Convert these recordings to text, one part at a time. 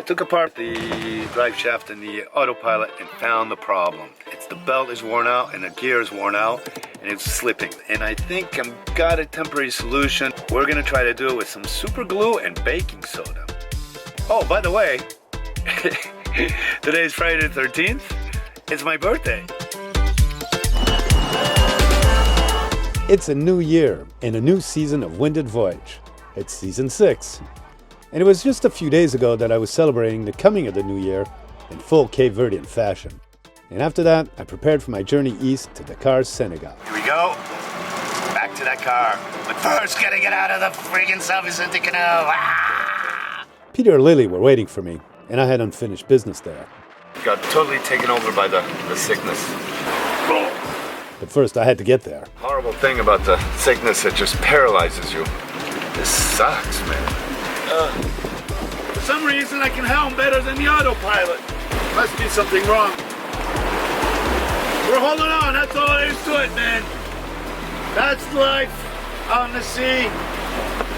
took apart the drive shaft and the autopilot and found the problem. The belt is worn out and the gear is worn out and it's slipping. And I think I've got a temporary solution. We're gonna try to do it with some super glue and baking soda. Oh, by the way, today's Friday the 13th. It's my birthday. It's a new year and a new season of Winded Voyage. It's season 6. And it was just a few days ago that I was celebrating the coming of the new year in full Cape Verdean fashion. And after that, I prepared for my journey east to Dakar, Senegal. Here we go. Back to Dakar. But first, gotta get out of the friggin' South-Vicente Canal. Ah! Peter and Lily were waiting for me, and I had unfinished business there. Got totally taken over by the sickness. But first, I had to get there. Horrible thing about the sickness, it just paralyzes you. This sucks, man. For some reason, I can helm better than the autopilot. Must be something wrong. We're holding on, that's all there is to it, man. That's life out in the sea.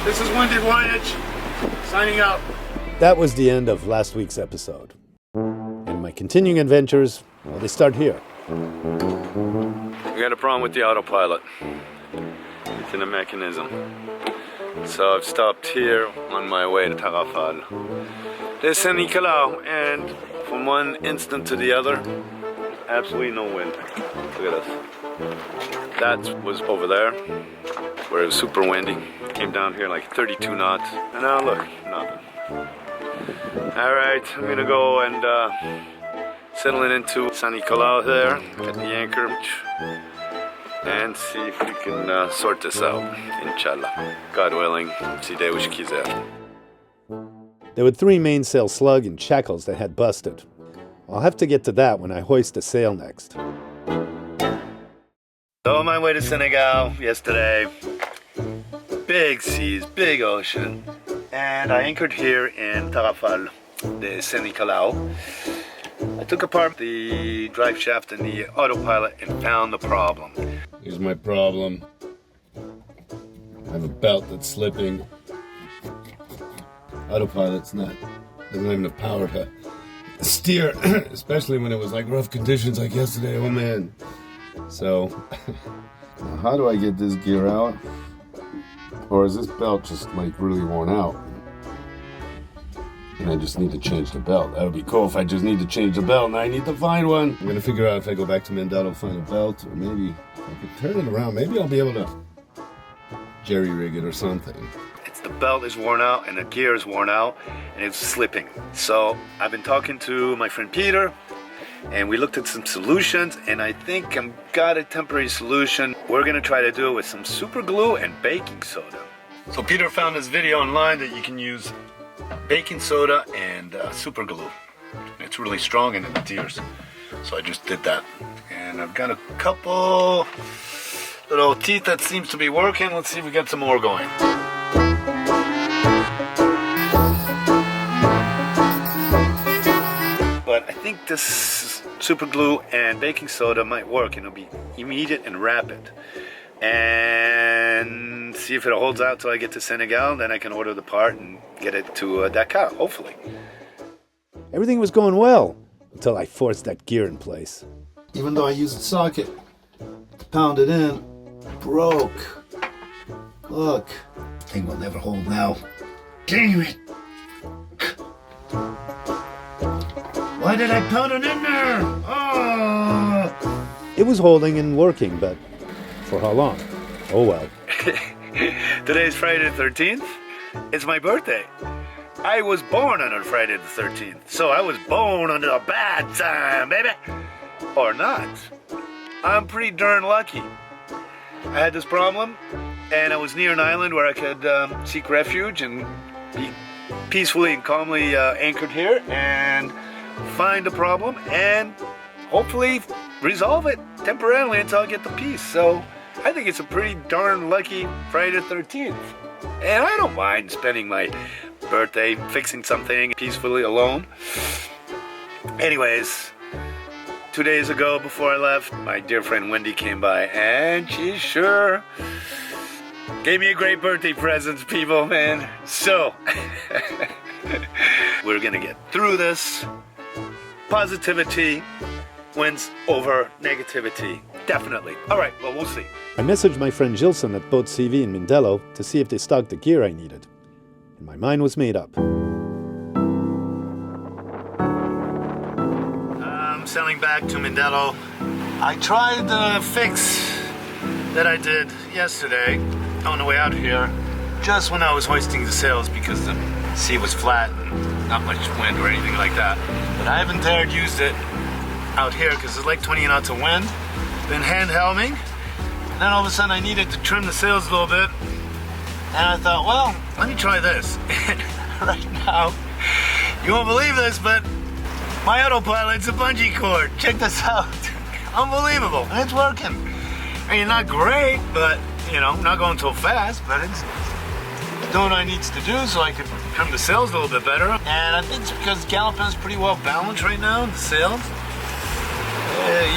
This is Winded Voyage, signing out. That was the end of last week's episode. And my continuing adventures, well, they start here. We got a problem with the autopilot. It's in a mechanism. So I've stopped here on my way to Tarrafal. There's Saint Nicolas, and from one instant to the other, absolutely no wind. Look at this. That was over there, where it was super windy. Came down here like 32 knots. And now look, nothing. Alright, I'm gonna go and settle it into Saint Nicolas there, at the anchorage, and see if we can sort this out. Inshallah. God willing, si Deus quiser. There were 3 mainsail slug and shackles that had busted. I'll have to get to that when I hoist the sail next. So on my way to Senegal yesterday. Big seas, big ocean. And I anchored here in Tarrafal de Saint Nicolas. I took apart the drive shaft and the autopilot and found the problem. Here's my problem. I have a belt that's slipping. Autopilot's doesn't have enough power to steer, especially when it was like rough conditions like yesterday. Oh man. So, how do I get this gear out? Or is this belt just like really worn out? And I just need to change the belt. That would be cool if I just need to change the belt and I need to find one. I'm gonna figure out if I go back to Mandado, find a belt, or maybe I could turn it around. Maybe I'll be able to jerry rig it or something. The belt is worn out and the gear is worn out and it's slipping. So I've been talking to my friend Peter and we looked at some solutions and I think I've got a temporary solution. We're gonna try to do it with some super glue and baking soda. So Peter found this video online that you can use baking soda and super glue. It's really strong and it adheres. So I just did that. And I've got a couple little teeth that seems to be working. Let's see if we get some more going. But I think this super glue and baking soda might work and it'll be immediate and rapid. And see if it holds out till I get to Senegal, then I can order the part and get it to Dakar, hopefully. Everything was going well until I forced that gear in place. Even though I used a socket to pound it in, it broke. Look, thing will never hold now. Damn it! Why did I pound it in there? Oh! It was holding and working, but for how long? Oh well. Today's Friday the 13th. It's my birthday. I was born on Friday the 13th, so I was born under a bad time, baby. Or not. I'm pretty darn lucky. I had this problem, and I was near an island where I could seek refuge and be peacefully and calmly anchored here and find the problem and hopefully resolve it temporarily until I get the peace. So I think it's a pretty darn lucky Friday the 13th. And I don't mind spending my birthday fixing something peacefully alone. Anyways, 2 days ago before I left, my dear friend Wendy came by and she sure gave me a great birthday present, people, man. So, We're gonna get through this. Positivity wins over negativity. Definitely. All right, well, we'll see. I messaged my friend Gilson at Boat CV in Mindelo to see if they stocked the gear I needed. And my mind was made up. I'm sailing back to Mindelo. I tried the fix that I did yesterday on the way out here, just when I was hoisting the sails because the sea was flat and not much wind or anything like that. But I haven't dared use it out here because it's like 20 knots of wind. Been hand helming, and then all of a sudden I needed to trim the sails a little bit, and I thought, well, let me try this. And right now, you won't believe this, but my autopilot's a bungee cord. Check this out. Unbelievable, and it's working. I mean, not great, but you know, not going so fast, but it's doing what I needs to do so I could trim the sails a little bit better. And I think it's because Gallipan's pretty well balanced right now, the sails.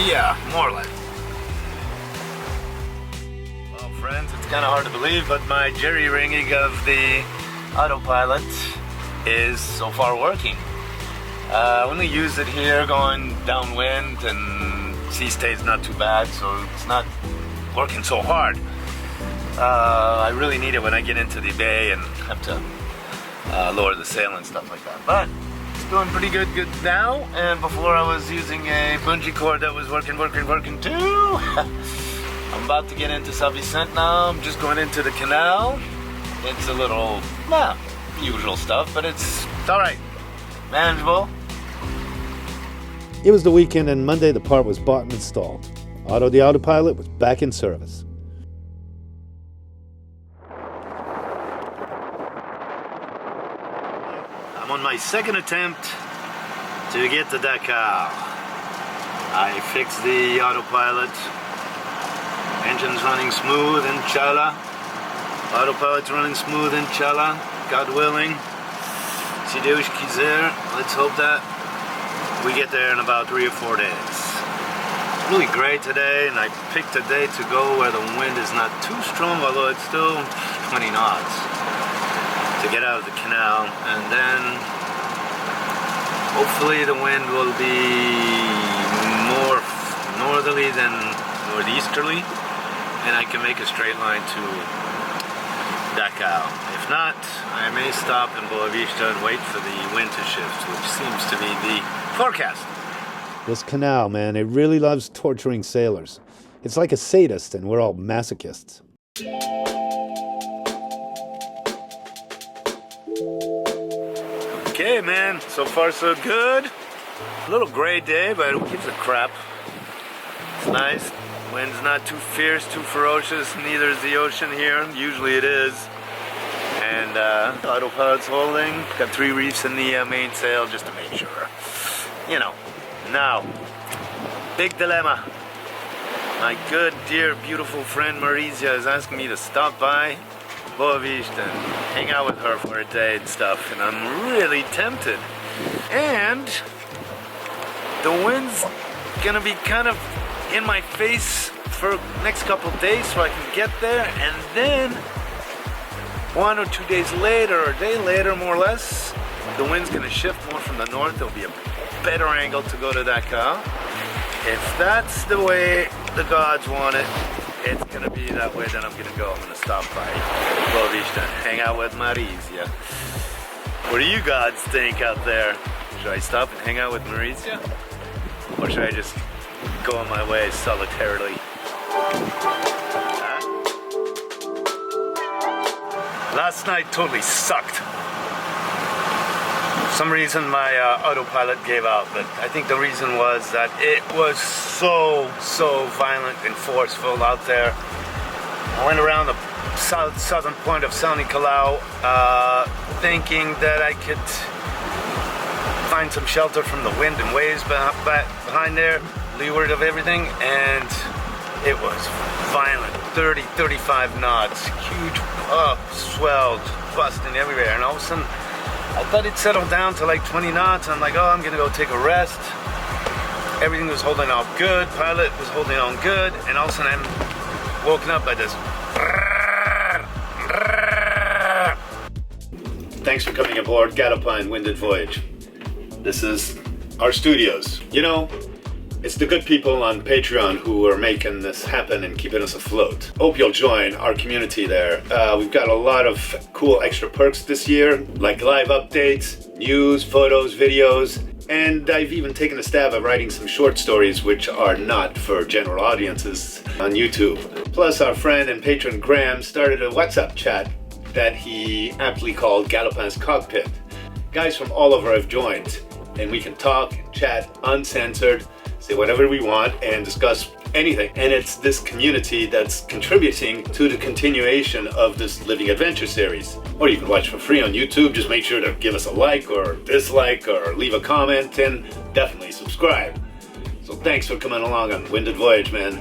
Yeah, more or less. Well, friends, it's kind of hard to believe, but my jerry-ringing of the autopilot is so far working. I only use it here going downwind, and sea state's not too bad, so it's not working so hard. I really need it when I get into the bay and have to lower the sail and stuff like that. But it's doing pretty good now, and before I was using a bungee cord that was working too. I'm about to get into Saint Vicente now. I'm just going into the canal. It's a little, usual stuff, but it's all right. Manageable. It was the weekend, and Monday the part was bought and installed. Otto the Autopilot was back in service. I'm on my second attempt to get to Dakar. I fixed the autopilot. Engine's running smooth, inshallah. Autopilot's running smooth, inshallah. God willing. Si Deus quiser. Let's hope that we get there in about 3 or 4 days. Really great today, and I picked a day to go where the wind is not too strong, although it's still 20 knots, to get out of the canal. And then hopefully the wind will be more northerly than northeasterly, and I can make a straight line to Dakar. If not, I may stop in Boa Vista and wait for the wind to shift, which seems to be the forecast. This canal, man, it really loves torturing sailors. It's like a sadist, and we're all masochists. Okay, man, so far so good. A little gray day, but who gives a crap? It's nice. Wind's not too fierce, too ferocious. Neither is the ocean here. Usually it is. And autopilot's holding. Got 3 reefs in the mainsail just to make sure. You know. Now, big dilemma. My good, dear, beautiful friend Maurizia is asking me to stop by Boa Vista and hang out with her for a day and stuff. And I'm really tempted. And the wind's gonna be kind of in my face for next couple of days so I can get there, and then 1 or 2 days later, or a day later more or less, the wind's gonna shift more from the north. There'll be a better angle to go to Dakar. If that's the way the gods want it, it's gonna be that way. Then I'm gonna go. I'm gonna stop by Boa Vista and hang out with Maurizia. What do you gods think out there? Should I stop and hang out with Maurizia? Or should I just go on my way solitarily? Huh? Last night totally sucked. For some reason my autopilot gave out, but I think the reason was that it was so violent and forceful out there. I went around the southern point of San Nicolau thinking that I could find some shelter from the wind and waves behind there, leeward of everything, and it was violent. 30, 35 knots, huge swell, busting everywhere, and all of a sudden I thought it settled down to like 20 knots. I'm like, oh, I'm gonna go take a rest. Everything was holding on good, pilot was holding on good, and all of a sudden I'm woken up by this. thanks for coming aboard Galopine Winded Voyage. This is our studios. You know, it's the good people on Patreon who are making this happen and keeping us afloat. Hope you'll join our community there. We've got a lot of cool extra perks this year, like live updates, news, photos, videos, and I've even taken a stab at writing some short stories which are not for general audiences on YouTube. Plus, our friend and patron Graham started a WhatsApp chat that he aptly called Galopine's Cockpit. Guys from all over have joined, and we can talk, chat, uncensored, say whatever we want, and discuss anything. And it's this community that's contributing to the continuation of this Living Adventure series. Or you can watch for free on YouTube. Just make sure to give us a like or dislike or leave a comment, and definitely subscribe. So thanks for coming along on Winded Voyage, man.